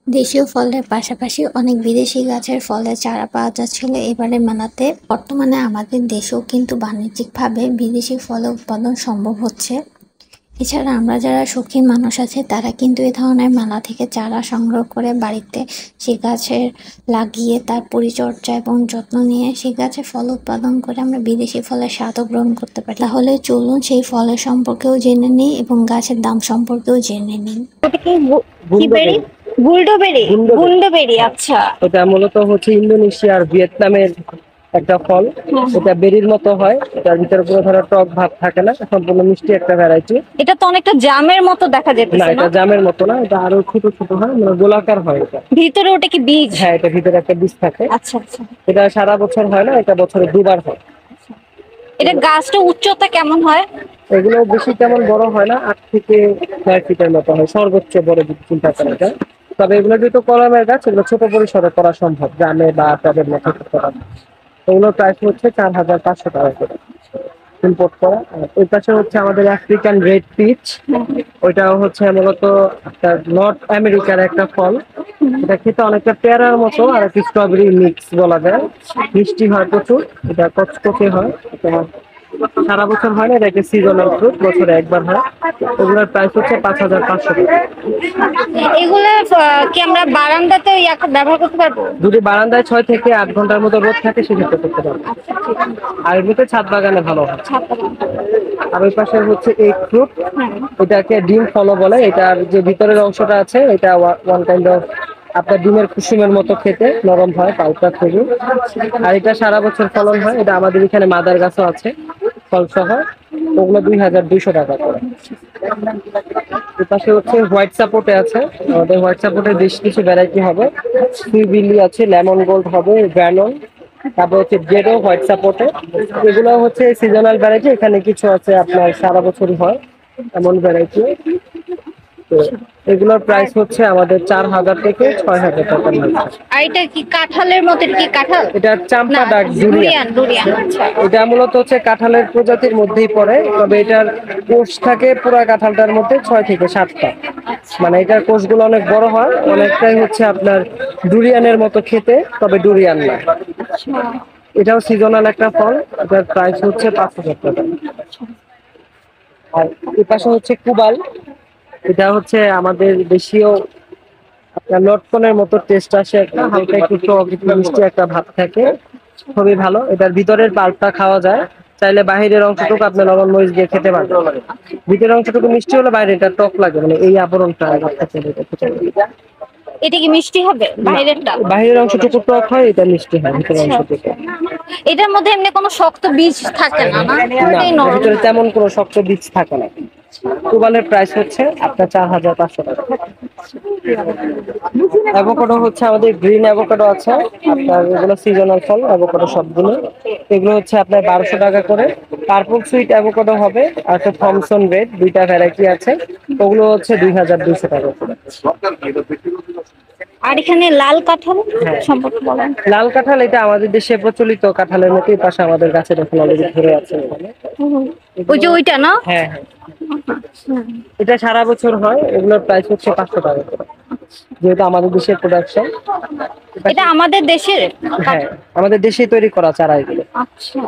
দেশীয় ফলের পাশাপাশি অনেক বিদেশি গাছের ফলের চারা পাওয়া যাচ্ছিল এবারে মেলাতে। বর্তমানে আমাদের দেশেও কিন্তু বাণিজ্যিকভাবে বিদেশি ফলের উৎপাদন সম্ভব হচ্ছে। এছাড়া আমরা যারা শৌখিন মানুষ আছে তারা কিন্তু এ ধরনের মেলা থেকে চারা সংগ্রহ করে বাড়িতে সেই গাছের লাগিয়ে তার পরিচর্যা এবং যত্ন নিয়ে সেই গাছে ফল উৎপাদন করে আমরা বিদেশি ফলের স্বাদও গ্রহণ করতে পারি। তাহলে চলুন সেই ফলের সম্পর্কেও জেনে নিই এবং গাছের দাম সম্পর্কেও জেনে নিই। ওটা কি কি বেরি? গুল্ডোবেরি। গুন্ডোবেরি, আচ্ছা। এটা মূলত হচ্ছে ইন্দোনেশিয়া আর ভিয়েতনামের একটা ফল। এটা বেরির মতো হয়, এটার ভিতরে কোনো ধরনের টক ভাব থাকে না, সম্পূর্ণ মিষ্টি একটা ভ্যারাইটি। এটা তো অনেকটা জামের মতো দেখা না, যেতেছে এটা না? জামের মতো না, এটা আরো ছোট ছোট হয়, মানে গোলাকার হয় এটা। ভিতরে ওটা কি বীজ? হ্যাঁ, এটা ভিতরে একটা বীজ থাকে। আচ্ছা আচ্ছা। এটা সারা বছর হয় না, এটা বছরে দুবার হয়। এটা গাছটা উচ্চতা কেমন হয়? এগুলো বেশি তেমন বড় হয় না, 8 থেকে 9 ফিটের মতো হয় সর্বোচ্চ বড় যদি চিন্তা করা যায়। তবে এগুলো যেহেতু কলমের গাছ, এগুলো ছোট পরিসরে করা সম্ভব, গ্রামে বা টবের মতো করা। এগুলোর প্রাইস হচ্ছে 4,500 টাকা করে ইম্পোর্ট করা। আর ওই পাশে হচ্ছে আমাদের আফ্রিকান রেড পিচ। ওইটাও হচ্ছে মূলত আপনার নর্থ আমেরিকার একটা ফল। এটা খেতে অনেকটা পেয়ারার মতো আর একটু স্ট্রবেরি মিক্স বলা যায়। মিষ্টি হয় প্রচুর, এটা কচকচে হয়। এটা সারা বছর হয় না, এটা একটা সিজনাল ফ্রুট, বছরে একবার হয়। ওগুলোর প্রাইস হচ্ছে 5,500 টাকা। এগুলা কি আমরা বারান্দাতে ব্যবহার করতে পারবো? যদি বারান্দায় 6 থেকে 8 ঘন্টার মতো রোদ থাকে সেক্ষেত্রে করতে পারবে। আর এমনিতে ছাদ বাগানে ভালো হয়। আর ওই পাশে হচ্ছে এই ফ্রুট, এটাকে ডিম ফলও বলে। এটার যে ভিতরের অংশটা আছে এটা ওয়ান কাইন্ড অফ আপনার ডিমের কুসুমের মতো খেতে, নরম হয় পাল্পটা থেকে। আর এটা সারা বছর ফলন হয়। এটা আমাদের এখানে মাদার গাছও আছে ফল সহ, ওগুলো 2,200 টাকা করে। এর পাশে হচ্ছে হোয়াইট সাপোর্টে আছে, আমাদের হোয়াইট সাপোর্টের বেশ কিছু ভ্যারাইটি হবে। সুইবিলি আছে, লেমন গোল্ড হবে, গ্রানন, তারপর হচ্ছে জেডো হোয়াইট সাপোর্টে। এগুলো হচ্ছে সিজনাল ভ্যারাইটি, এখানে কিছু আছে আপনার সারা বছরই হয় এমন ভ্যারাইটি। তো এগুলোর প্রাইস হচ্ছে আমাদের 4,000 থেকে 6,000 টাকার মধ্যে। আর এটা কি কাঁঠালের মতো? এটা কি কাঁঠাল? এটা চাম্পা না, ডাক ডুরিয়ান। ডুরিয়ান, আচ্ছা। এটা মূলত হচ্ছে কাঁঠালের প্রজাতির মধ্যেই পড়ে, তবে এটার কোষ থাকে পুরো কাঁঠালটার মধ্যে 6 থেকে 7টা। মানে এটার কোষগুলো অনেক বড় হয়, অনেকটাই হচ্ছে আপনার ডুরিয়ানের মতো খেতে, তবে ডুরিয়ান না। এটাও সিজনাল একটা ফল, এটার প্রাইস হচ্ছে 5,000 টাকা। আর এর পাশে হচ্ছে কুবাল। এটা হচ্ছে আমাদের দেশীয় আপনার লটকনের মতো টেস্ট আসে, একটা হালকা একটু টক একটু মিষ্টি একটা ভাব থাকে, খুবই ভালো। এটার ভিতরের পাল্পটা খাওয়া যায়, চাইলে বাহিরের অংশটুকু আপনি লবণ মরিচ দিয়ে খেতে পারবেন। ভিতরের অংশটুকু মিষ্টি হলে বাইরে এটা টক লাগে, মানে এই আবরণটা এটা কি মিষ্টি হবে বাইরেরটা? বাহিরের অংশটুকু টক হয়, এটা মিষ্টি হয় ভিতরের অংশটুকু। এটার মধ্যে এমনি কোনো শক্ত বীজ থাকে না, না? না, এটাই নরম। ভিতরে তেমন কোনো শক্ত বীজ থাকে না। কুবালের প্রাইস হচ্ছে আপনার 4,500 টাকা। অ্যাভোকাডো হচ্ছে আমাদের গ্রিন অ্যাভোকাডো আছে আপনার, এগুলো সিজনাল ফল অ্যাভোকাডো সবগুলো। এগুলো হচ্ছে আপনার 1,200 টাকা করে। পার্পল সুইট অ্যাভোকাডো হবে আর একটা থমসন রেড, দুইটা ভ্যারাইটি আছে, ওগুলো হচ্ছে 2,200 টাকা করে। আর এখানে লাল কাঁঠাল সম্পর্কে বলেন। লাল কাঁঠাল এটা আমাদের দেশে প্রচলিত কাঁঠালের মতোই, পাশে আমাদের গাছের এখন অলরেডি ধরে আছে এখানে। ওই যে ওইটা না? হ্যাঁ হ্যাঁ, এটা সারা বছর হয়। এগুলোর প্রাইস হচ্ছে 500 টাকা করে, যেহেতু আমাদের দেশের প্রোডাকশন। এটা আমাদের দেশের? হ্যাঁ, আমাদের দেশেই তৈরি করা চারা এগুলো। আচ্ছা।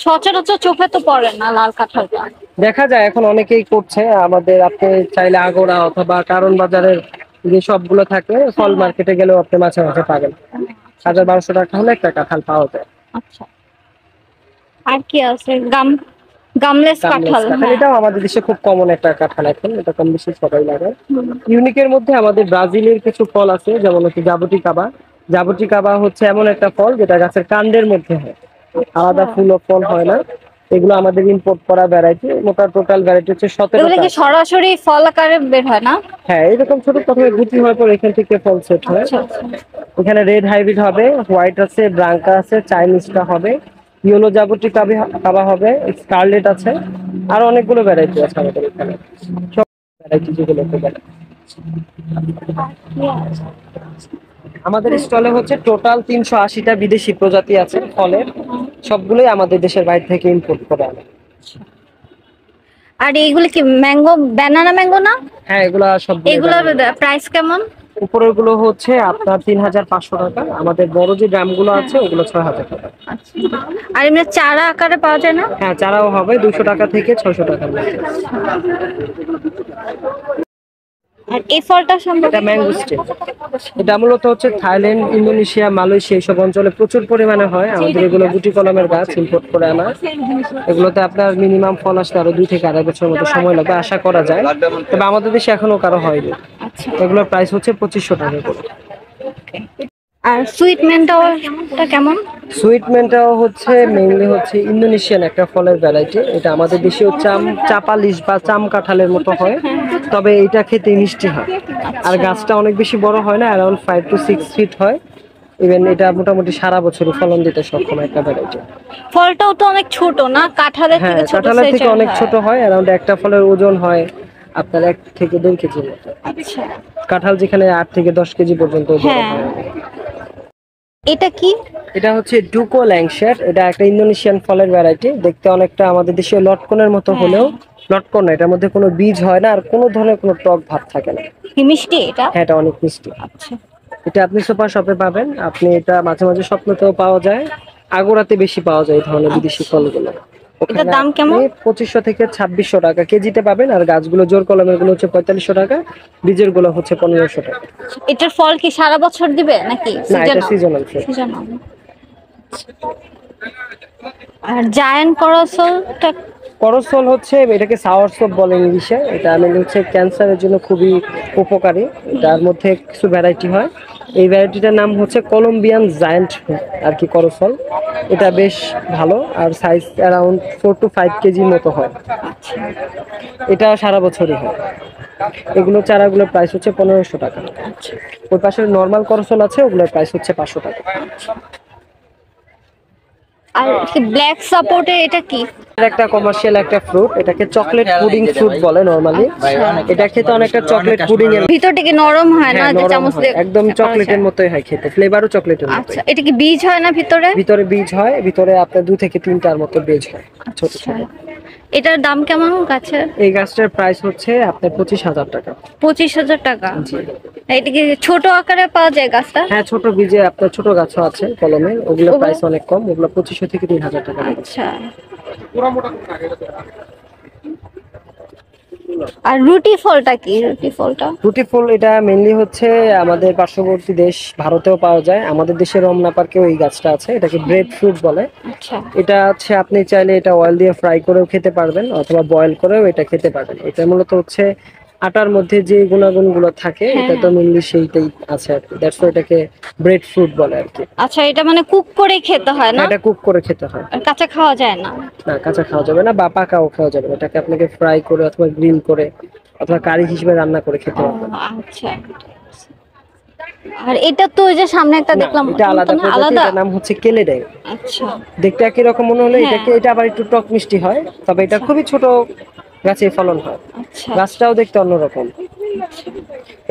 সচরাচর চোখে তো পড়ে না লাল কাঁঠালটা। দেখা যায় এখন অনেকেই করছে আমাদের। আপনি চাইলে আগোড়া অথবা কারণ বাজারের যে সবগুলো থাকে, ফল মার্কেটে গেলেও আপনি মাঝে মাঝে পাবেন। 1,200 টাকা হলে একটা কাঁঠাল পাওয়া যায়। আচ্ছা। আর কি আছে? গামলেস কাঁঠাল। এটাও আমাদের দেশে খুব কমন একটা কাঁঠাল, এখন এটা কম বেশি সবাই লাগায়। ইউনিকের মধ্যে আমাদের ব্রাজিলের কিছু ফল আছে, যেমন হচ্ছে জাবুটিকাবা। জাবুটিকাবা হচ্ছে এমন একটা ফল যেটা গাছের কাণ্ডের মধ্যে হয়, আলাদা ফুল ও ফল হয় না। এগুলো আমাদের ইম্পোর্ট করা ভ্যারাইটি। মোটা টোটাল ভ্যারাইটি হচ্ছে 17টা। এগুলো কি সরাসরি ফল আকারে বের হয় না? হ্যাঁ, এরকম ছোট প্রথমে গুটি হওয়ার পর এখান থেকে ফল সেট হয়। আচ্ছা। এখানে রেড হাইব্রিড হবে, হোয়াইট আছে, ব্রাঙ্কা আছে, চাইনিজটা হবে, ইয়েলো জাবুটি কাবা হবে, স্কারলেট আছে, আর অনেকগুলো ভ্যারাইটি আছে আমাদের এখানে। সব ভ্যারাইটি যেগুলো বলে আমাদের স্টলে হচ্ছে টোটাল 380টা বিদেশি প্রজাতি আছে ফলের, সবগুলোই আমাদের দেশের বাইরে থেকে ইম্পোর্ট করা হয়। আর এইগুলো কি ম্যাঙ্গো, ব্যানানা ম্যাঙ্গো না? হ্যাঁ, এগুলা সব। এগুলোর প্রাইস কেমন? উপরের গুলো হচ্ছে আপনার 3500 টাকা, আমাদের বড় যে ড্রামগুলো আছে ওগুলো 6000 টাকা। আচ্ছা। আর এমনি চারা আকারে পাওয়া যায় না? হ্যাঁ, চারাও হবে 200 টাকা থেকে 600 টাকার মধ্যে। আর এই ফলটা সম্পর্কে এটা ম্যাঙ্গোস্টিন। এটা মূলত হচ্ছে থাইল্যান্ড, ইন্দোনেশিয়া, মালয়েশিয়া এইসব অঞ্চলে প্রচুর পরিমাণে হয়। আমাদের এগুলো গুটি কলমের গাছ, ইম্পোর্ট করে আনা। এগুলোতে আপনার মিনিমাম ফল আসতে আরো 2 থেকে 2.5 বছর মতো সময় লাগবে আশা করা যায়, তবে আমাদের দেশে এখনো কারো হয়নি। আচ্ছা। এগুলোর প্রাইস হচ্ছে 2500 টাকা করে। আর সুইট মেন্টাওটা কেমন? সুইট মেন্টাও হচ্ছে মেইনলি হচ্ছে ইন্দোনেশিয়ান একটা ফলের ভ্যারাইটি। এটা আমাদের দেশেও চাপালিশ বা চাম কাঁঠালের মতো হয়, তবে এটা খেতে মিষ্টি হয়। আর গাছটা অনেক বেশি বড় হয় না, অ্যারাউন্ড 5 to 6 ফিট হয়। ইভেন এটা মোটামুটি সারা বছরই ফলন দিতে সক্ষম একটা ভ্যারাইটি। ফলটাও তো অনেক ছোট না, কাঁঠালের হ্যাঁ, থেকে ছোট কাঁঠালের থেকে সাইজের অনেক হয়। ছোট হয়, অ্যারাউন্ড একটা ফলের ওজন হয় আপনার 1 থেকে 1.5 কেজির মতো। আচ্ছা। কাঁঠাল যেখানে 8 থেকে 10 কেজি পর্যন্ত ওজন হ্যাঁ। হয়। এটা কি? এটা হচ্ছে ডুকো ল্যাংশের। এটা একটা ইন্দোনেশিয়ান ফলের ভ্যারাইটি, দেখতে অনেকটা আমাদের দেশীয় লটকনের মতো হলেও লটকন না, এটার মধ্যে কোনো বীজ হয় না আর কোনো ধরনের কোনো টক ভাব থাকে না। কি মিষ্টি এটা? হ্যাঁ, এটা অনেক মিষ্টি। আচ্ছা। এটা আপনি সুপার শপে পাবেন, আপনি এটা মাঝে মাঝে স্বপ্নতেও পাওয়া যায়, আগোরাতে বেশি পাওয়া যায় এই ধরনের বিদেশি ফলগুলো। এটার দাম কেমন? 2500 থেকে 2600 টাকা কেজিতে পাবেন। আর গাছগুলো জোর কলমের গুলো হচ্ছে 4500 টাকা, বীজের গুলো হচ্ছে 1500 টাকা। এটার ফল কি সারা বছর দিবে নাকি না, এটা সিজনাল ফল। সিজনাল। আর জায়ান্ট করসলটা? করসল হচ্ছে এটাকে সাওয়ার সোপ বলে ইংলিশে। এটা মানে হচ্ছে ক্যান্সারের জন্য খুবই উপকারী। এটার মধ্যে কিছু ভ্যারাইটি হয়, এই ভ্যারাইটিটার নাম হচ্ছে কলম্বিয়ান জায়ান্ট আর কি করসল। এটা বেশ ভালো আর সাইজ অ্যারাউন্ড 4 to 5 কেজির মতো হয়। এটা সারা বছরই হয়। এগুলো চারাগুলোর প্রাইস হচ্ছে 1500 টাকা। ওই পাশে নর্মাল করসল আছে, ওগুলোর প্রাইস হচ্ছে 500 টাকা। আর কি ব্ল্যাক সাপোর্টে এটা কি? একটা কমার্শিয়াল একটা ফ্রুট, এটাকে চকলেট পুডিং ফ্রুট বলে নরমালি। এটা খেতে অনেকটা চকলেট পুডিং এর ভিতরটা কি নরম হয় না, যে নরম চামচ হয়, দিয়ে একদম চকলেটের মতোই হয় খেতে, ফ্লেভারও চকলেটের মতো। আচ্ছা। এটা কি বীজ হয় না ভিতরে? ভিতরে বীজ হয়, ভিতরে আপনার 2 থেকে 3টার মতো বীজ হয় ছোট ছোট। এটার দাম কেমন গাছের? এই গাছটার প্রাইস হচ্ছে আপনার 25,000 টাকা। 25,000 টাকা। এটা কি ছোট আকারে পাওয়া যায় গাছটা? হ্যাঁ, ছোট বীজে আপনার ছোট গাছও আছে কলমে, ওগুলোর প্রাইস অনেক কম, ওগুলো 2500 থেকে 3000 টাকা। আচ্ছা। আর রুটি ফলটা কি? রুটি ফল এটা মেইনলি হচ্ছে আমাদের পার্শ্ববর্তী দেশ ভারতেও পাওয়া যায়, আমাদের দেশের রমনা পার্কেও এই গাছটা আছে। এটাকে ব্রেড ফ্রুট বলে। আচ্ছা। এটা হচ্ছে আপনি চাইলে এটা অয়েল দিয়ে ফ্রাই করেও খেতে পারবেন অথবা বয়েল করেও এটা খেতে পারবেন। এটা মূলত হচ্ছে আটার মধ্যে যে গুণাগুণগুলো থাকে এটা তো মেইনলি সেইটাই আছে আর কি, দ্যাটস ওয়াই এটাকে ব্রেড ফ্রুট বলে আর কি। আচ্ছা। এটা মানে কুক করে খেতে হয় না? এটা কুক করে খেতে হয়। আর কাঁচা খাওয়া যায় না? না, কাঁচা খাওয়া যাবে না বা পাকাও খাওয়া যাবে না। এটাকে আপনাকে ফ্রাই করে অথবা গ্রিল করে অথবা কারি হিসেবে রান্না করে খেতে পারবেন। আচ্ছা। আর এটা তো ওই যে সামনে একটা দেখলাম, এটা আলাদা প্রজাতি, এটার নাম হচ্ছে কেলেডাই। আচ্ছা। দেখতে একই রকম মনে হলো, এটা আবার একটু টক মিষ্টি হয়, তবে এটা খুবই ছোট গাছে ফলন হয়। আচ্ছা। গাছটাও দেখতে অন্যরকম।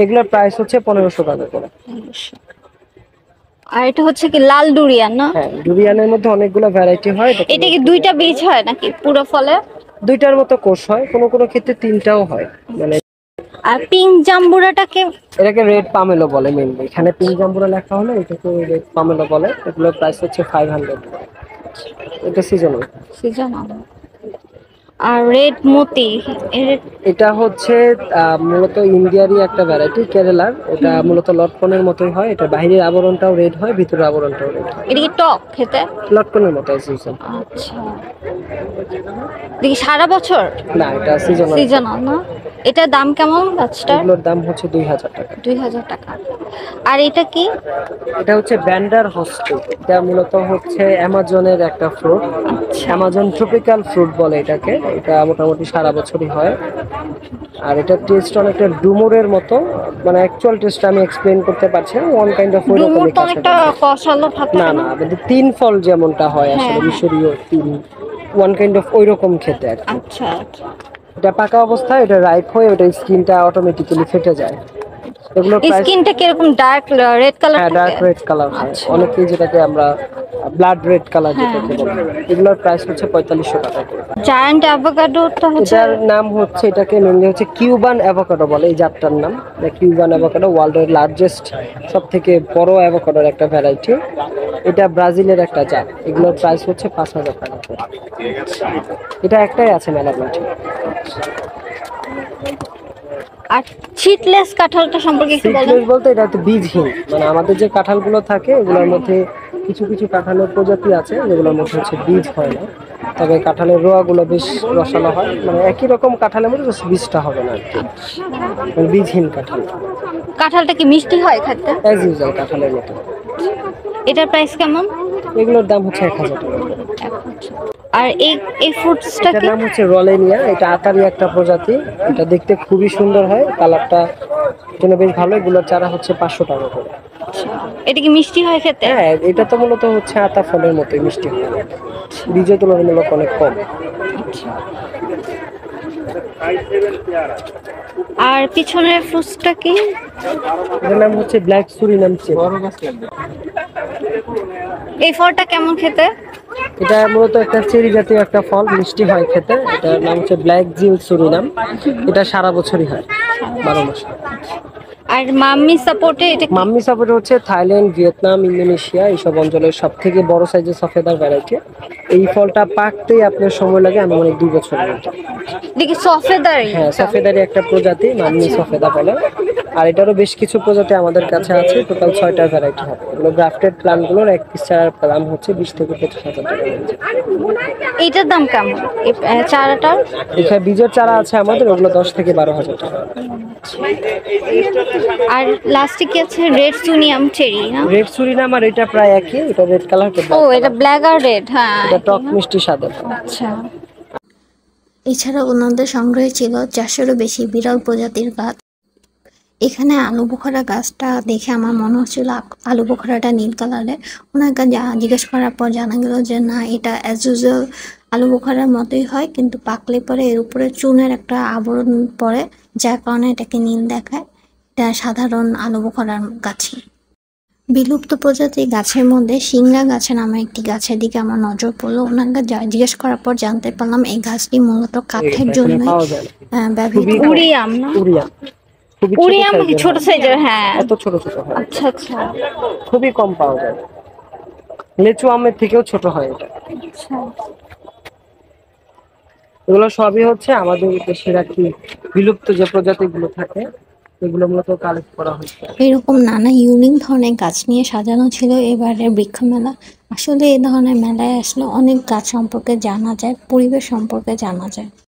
এগুলোর প্রাইস হচ্ছে 1500 টাকা করে। আর এটা হচ্ছে কি লাল ডুরিয়ান না? হ্যাঁ, ডুরিয়ানের মধ্যে অনেকগুলো ভ্যারাইটি হয়। এটা কি দুইটা বীজ হয় নাকি পুরো ফলে? দুইটার মতো কোষ হয়, কোনো কোনো ক্ষেত্রে 3টাও হয়। মানে আর পিঙ্ক জাম্বুরাটাকে? এটাকে রেড পামেলো বলে মেইনলি, এখানে পিঙ্ক জাম্বুরা লেখা হলো, এটাকে রেড পামেলো বলে। এগুলোর প্রাইস হচ্ছে 500। এটা সিজনাল। আর রেড মতি এটা হচ্ছে মূলত ইন্ডিয়ারই একটা ভ্যারাইটি, কেরালার। এটা মূলত লটকনের মতোই হয়, এটা বাইরের আবরণটাও রেড হয়, ভিতরের আবরণটাও রেড হয়। এটা কি টক খেতে? লটকনের মতো সিজন। আচ্ছা। দেখি সারা বছর? না, এটা সিজনাল না। এটার দাম কেমন গাছটার? এগুলোর দাম হচ্ছে 2000 টাকা। 2000 টাকা। আর এটা কি? এটা হচ্ছে ভ্যান্ডার হস্টে। এটা মূলত হচ্ছে অ্যামাজনের একটা ফ্রুট, অ্যামাজন ট্রপিক্যাল ফ্রুট বলে এটাকে। এটা মোটামুটি সারা বছরই হয়। আর এটা টেস্ট অনেকটা ডুমুরের মতো, মানে অ্যাকচুয়াল টেস্ট আমি এক্সপ্লেইন করতে পারছি না, ওয়ান কাইন্ড অফ ওইরকমই কাছে। একটা কষালো ভাব থাকে না না, আমাদের 3 ফল যেমনটা হয় আসলে মিশরীয় 3, ওয়ান কাইন্ড অফ ওইরকম খেতে আর কি। আচ্ছা। এটা পাকা অবস্থায় এটা রাইপ হয়ে ওটা স্কিনটা অটোমেটিক্যালি ফেটে যায়। এগুলোর প্রাইস স্কিনটা কি এরকম ডার্ক রেড কালার? হ্যাঁ, ডার্ক রেড কালার হয়। অনেকেই যেটাকে আমরা ব্লাড রেড কালার যেটাকে বলে, এগুলোর প্রাইস হচ্ছে 4500 টাকা করে। জায়ান্ট অ্যাভোকাডোটা হচ্ছে এটার নাম হচ্ছে, এটাকে মেনলি হচ্ছে কিউবান অ্যাভোকাডো বলে এই জাতটার নাম। কিউবান অ্যাভোকাডো ওয়ার্ল্ডের লার্জেস্ট, সব থেকে বড় অ্যাভোকাডোর একটা ভ্যারাইটি। এটা ব্রাজিলের একটা জাত। এগুলোর প্রাইস হচ্ছে 5000 টাকা করে। এটা একটাই আছে মেলা বলছে। আর সিডলেস কাঁঠালটা সম্পর্কে একটু বলেন। সিডলেস বলতে এটা তো বীজহীন, মানে আমাদের যে কাঁঠালগুলো থাকে এগুলোর মধ্যে কিছু কিছু কাঁঠালের প্রজাতি আছে যেগুলোর মধ্যে হচ্ছে বীজ হয় না, তবে কাঁঠালের রোয়াগুলো বেশ রসালো হয়, মানে একই রকম কাঁঠালের মধ্যে just বীজটা হবে না আর কি, মানে বীজহীন কাঁঠাল। কাঁঠালটা কি মিষ্টি হয় খেতে? অ্যাজ ইউজুয়াল কাঁঠালের মতো। এটার প্রাইস কেমন? এগুলোর দাম হচ্ছে 1000 টাকা। আর এই এই ফ্রুটসটা এটার কি? নাম হচ্ছে রলেনিয়া। এটা আতারি একটা প্রজাতি। এটা দেখতে খুবই সুন্দর হয়, কালারটা জন্য বেশ ভালো। এগুলোর চারা হচ্ছে 500 টাকা করে। এটা কি মিষ্টি হয় খেতে? হ্যাঁ, এটা তো মূলত হচ্ছে আতা ফলের মতোই মিষ্টি হয়, বীজের তুলনামূলক অনেক কম। আর পিছনের ফ্রুটসটা কি? এটার নাম হচ্ছে ব্ল্যাক সুরিনাম চেরি। এই ফলটা কেমন খেতে? এটা মূলত একটা চেরি জাতীয় একটা ফল, মিষ্টি হয় খেতে। এটার নাম হচ্ছে ব্ল্যাক জিল সুরিনাম। এটা সারা বছরই হয়, 12 মাস। আর মাম্মি সাপোর্টে এটা কি? মাম্মি সাপোর্ট হচ্ছে থাইল্যান্ড, ভিয়েতনাম, ইন্দোনেশিয়া এইসব অঞ্চলের সব থেকে বড় সাইজের সফেদার ভ্যারাইটি। এই ফলটা পাকতেই আপনার সময় লাগে আনুমানিক 2 বছর মতো। দেখি সফেদারি। হ্যাঁ, সফেদারি একটা প্রজাতি, মাম্মি সফেদা বলে। আর এটারও বেশ কিছু প্রজাতি আমাদের কাছে আছে, টোটাল 6টা ভ্যারাইটি হবে। এগুলো গ্রাফটেড প্ল্যান্টগুলোর এক পিস চারার দাম হচ্ছে 20 থেকে 25,000 টাকা। এইটার দাম কেমন এই চারাটার? এখানে বীজের চারা আছে আমাদের, ওগুলো 10 থেকে 12,000 টাকা। আর লাস্টে কি আছে? রেড সুনিয়াম চেরি না? রেড সুরিনাম আর এটা প্রায় একই, এটা রেড কালার। ও, এটা ব্ল্যাক আর রেড। হ্যাঁ, এটা টক মিষ্টি স্বাদের। আচ্ছা। এছাড়া ওনাদের সংগ্রহে ছিল 400-এরও বেশি বিরল প্রজাতির গাছ। এখানে আলু বোখরা গাছটা দেখে আমার মনে হচ্ছিল আলু বোখরাটা নীল কালারের। ওনাকে জিজ্ঞেস করার পর জানা গেল যে না, এটা অ্যাজ ইউজুয়াল আলু বোখরার মতোই হয়, কিন্তু পাকলে পরে এর উপরে চুনের একটা আবরণ পড়ে, যার কারণে এটাকে নীল দেখায়। এটা সাধারণ আলু বোখরার গাছই। বিলুপ্ত প্রজাতির গাছের মধ্যে সিংড়া গাছের নামে একটি গাছের দিকে আমার নজর পড়লো। ওনাকে জিজ্ঞেস করার পর জানতে পারলাম এই গাছটি মূলত কাঠের জন্য ব্যবহৃত। উড়িয়াম না? উড়িয়াম, খুবই উড়িয়াম ছোট সাইজের। হ্যাঁ, এত ছোট ছোট হয়। আচ্ছা আচ্ছা খুবই কম পাওয়া যায়, লেচু আমের থেকেও ছোট হয় এটা। আচ্ছা। এগুলো সবই হচ্ছে আমাদের দেশের আর কি বিলুপ্ত যে প্রজাতিগুলো থাকে, এগুলো মূলত কালেক্ট করা হয়েছে। এরকম নানা ইউনিক ধরনের গাছ নিয়ে সাজানো ছিল এবারের বৃক্ষ মেলা। আসলে এই ধরনের মেলায় আসলে অনেক গাছ সম্পর্কে জানা যায়, পরিবেশ সম্পর্কে জানা যায়।